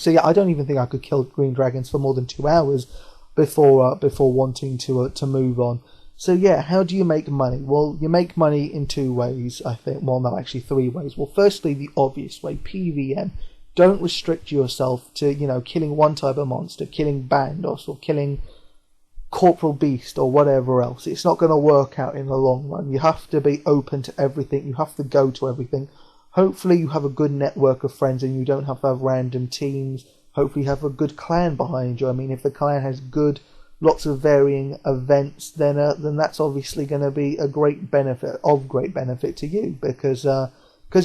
So yeah, I don't even think I could kill green dragons for more than 2 hours before wanting to move on. So yeah, how do you make money? Well, you make money in 2 ways, I think. Well, no, actually 3 ways. Well, firstly, the obvious way, PVM. Don't restrict yourself to, killing one type of monster, killing Bandos, or killing Corporal Beast, or whatever else. It's not going to work out in the long run. You have to be open to everything. You have to go to everything. Hopefully you have a good network of friends and you don't have to have random teams. Hopefully you have a good clan behind you. I mean, if the clan has lots of varying events, then that's obviously going to be of great benefit to you, because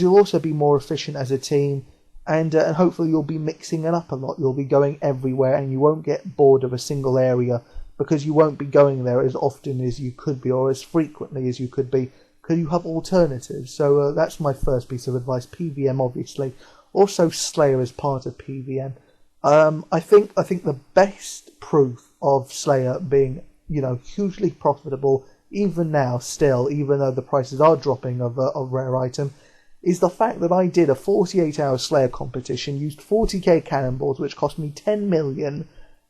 you'll also be more efficient as a team, and hopefully you'll be mixing it up a lot. You'll be going everywhere, and you won't get bored of a single area, because you won't be going there as often as you could be, or as frequently as you could be, because you have alternatives. So that's my first piece of advice. PVM, obviously. Also, Slayer is part of PVM. I think the best proof of Slayer being, hugely profitable, even now, still, even though the prices are dropping of rare item, is the fact that I did a 48-hour Slayer competition, used 40k cannonballs, which cost me 10 million,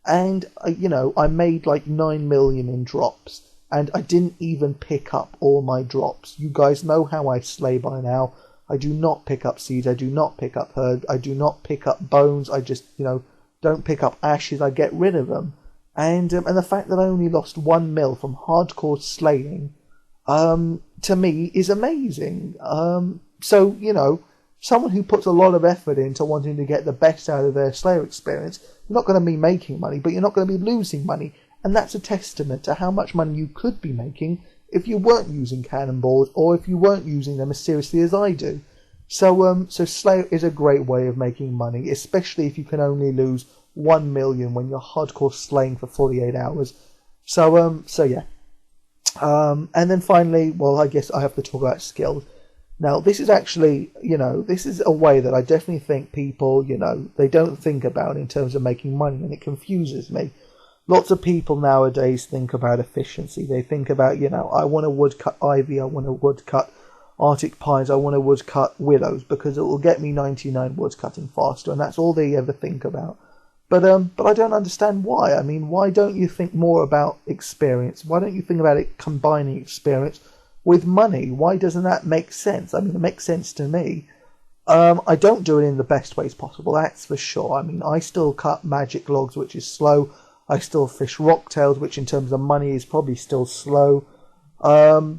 and, I made like 9 million in drops, and I didn't even pick up all my drops. You guys know how I slay by now. I do not pick up seeds, I do not pick up herb, I do not pick up bones, I just, don't pick up ashes, I get rid of them. And the fact that I only lost 1 mil from hardcore slaying, to me, is amazing. So, someone who puts a lot of effort into wanting to get the best out of their Slayer experience, you're not going to be making money, but you're not going to be losing money. And that's a testament to how much money you could be making if you weren't using cannonballs, or if you weren't using them as seriously as I do. So Slayer is a great way of making money, especially if you can only lose 1 million when you're hardcore slaying for 48 hours. So yeah. And then finally, well, I guess I have to talk about skills. Now, this is actually, this is a way that I definitely think people, they don't think about in terms of making money, and it confuses me. Lots of people nowadays think about efficiency. They think about, I want to woodcut ivy, I want to woodcut Arctic pines, I want to woodcut willows, because it will get me 99 woodcutting faster, and that's all they ever think about. But I don't understand why. I mean, why don't you think more about experience? Why don't you think about it combining experience with money? Why doesn't that make sense? I mean, it makes sense to me. I don't do it in the best ways possible, that's for sure. I mean, I still cut magic logs, which is slow. I still fish rocktails, which in terms of money is probably still slow. But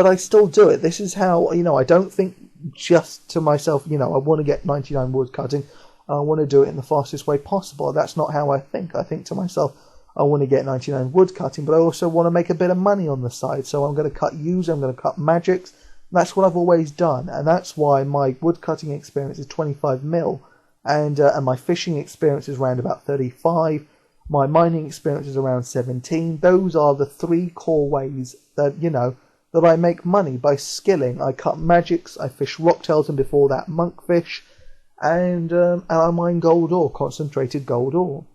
I still do it. This is how, I don't think just to myself, I want to get 99 wood cutting. I want to do it in the fastest way possible. That's not how I think. I think to myself, I want to get 99 wood cutting, but I also want to make a bit of money on the side. So I'm going to cut yews, I'm going to cut magics. That's what I've always done. And that's why my wood cutting experience is 25 mil. And my fishing experience is around about 35. My mining experience is around 17. Those are the 3 core ways that, that I make money, by skilling. I cut magics, I fish rocktails, and before that monkfish, and I mine gold ore, concentrated gold ore.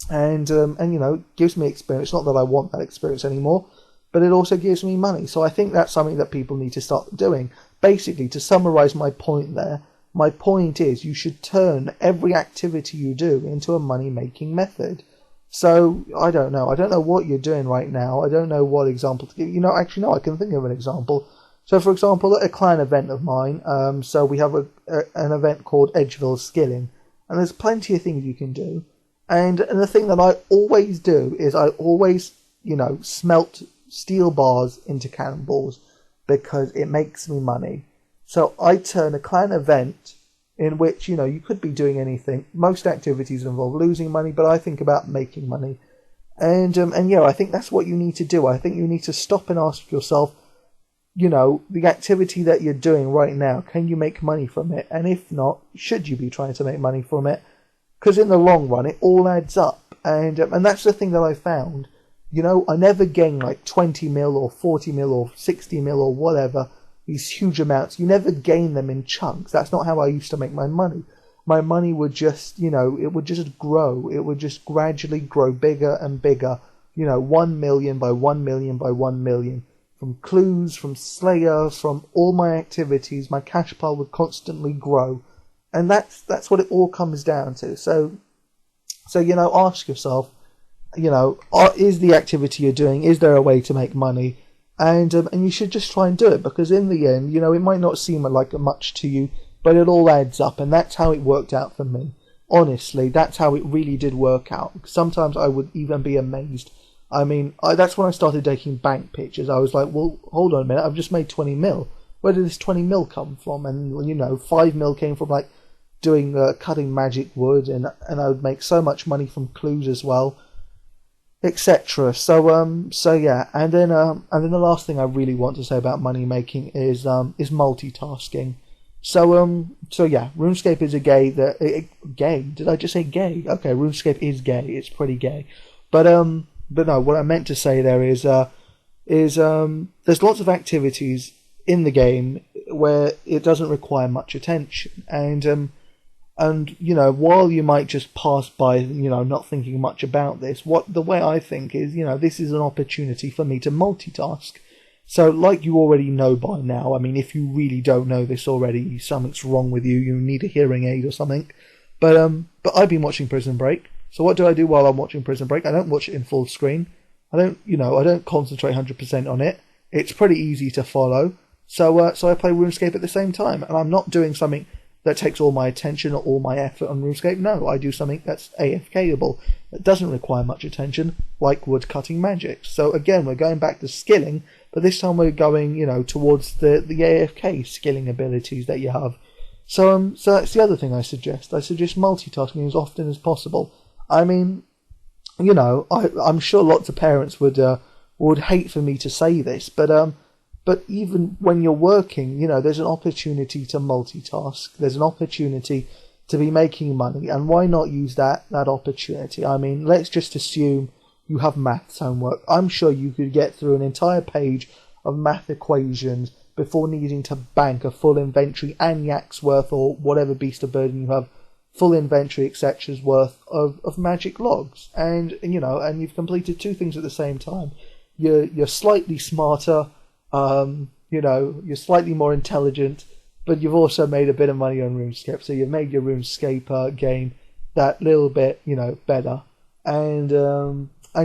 And it gives me experience. Not that I want that experience anymore, but it also gives me money. So I think that's something that people need to start doing. Basically, to summarize my point there, my point is you should turn every activity you do into a money-making method. So, I don't know. I don't know what you're doing right now. I don't know what example to give. Actually, no, I can think of an example. So, for example, at a clan event of mine, so we have an event called Edgeville Skilling, and there's plenty of things you can do. And the thing that I always do is I always, smelt steel bars into cannonballs, because it makes me money. So I turn a clan event in which, you could be doing anything. Most activities involve losing money, but I think about making money. And I think that's what you need to do. I think you need to stop and ask yourself, the activity that you're doing right now, can you make money from it? And if not, should you be trying to make money from it? Because in the long run, it all adds up. And that's the thing that I found. I never gain like 20 mil or 40 mil or 60 mil or whatever, these huge amounts. You never gain them in chunks. That's not how I used to make my money. My money would just, it would just grow. It would just gradually grow bigger and bigger. 1 million by 1 million by 1 million. From clues, from Slayer, from all my activities, my cash pile would constantly grow. And that's what it all comes down to. So ask yourself, is the activity you're doing, is there a way to make money? And you should just try and do it, because in the end, it might not seem like much to you, but it all adds up, and that's how it worked out for me. Honestly, that's how it really did work out. Sometimes I would even be amazed. I mean, that's when I started taking bank pictures. I was like, well, hold on a minute, I've just made 20 mil. Where did this 20 mil come from? And, 5 mil came from, doing cutting magic wood, and I would make so much money from clues as well, etc. So yeah, and then the last thing I really want to say about money making is multitasking. So yeah, RuneScape is gay. Did I just say gay? Okay, RuneScape is gay. It's pretty gay, but no. What I meant to say there is there's lots of activities in the game where it doesn't require much attention, and while you might just pass by, not thinking much about this, the way I think is, this is an opportunity for me to multitask. So, like you already know by now, I mean, if you really don't know this already, something's wrong with you, you need a hearing aid or something. But I've been watching Prison Break. So what do I do while I'm watching Prison Break? I don't watch it in full screen. I don't concentrate 100% on it. It's pretty easy to follow. So I play RuneScape at the same time, and I'm not doing something that takes all my attention or all my effort on RuneScape. No, I do something that's AFKable, that doesn't require much attention, like woodcutting magic. So again, we're going back to skilling, but this time we're going, towards the AFK skilling abilities that you have. So that's the other thing I suggest. I suggest multitasking as often as possible. I mean, I'm sure lots of parents would hate for me to say this, but even when you're working, there's an opportunity to multitask. There's an opportunity to be making money, and why not use that opportunity? I mean, let's just assume you have maths homework. I'm sure you could get through an entire page of math equations before needing to bank a full inventory and yak's worth, or whatever beast of burden you have, full inventory, etc's worth of magic logs. And you've completed two things at the same time. You're slightly smarter. You're slightly more intelligent, but you've also made a bit of money on RuneScape, so you've made your RuneScape game that little bit, better. And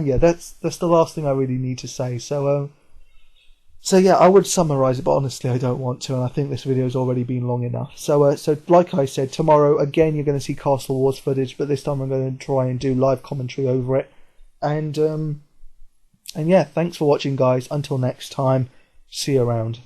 yeah, that's the last thing I really need to say. So yeah, I would summarise it, but honestly, I don't want to, and I think this video has already been long enough. So like I said, tomorrow again you're going to see Castle Wars footage, but this time I'm going to try and do live commentary over it. And yeah, thanks for watching, guys. Until next time. See you around.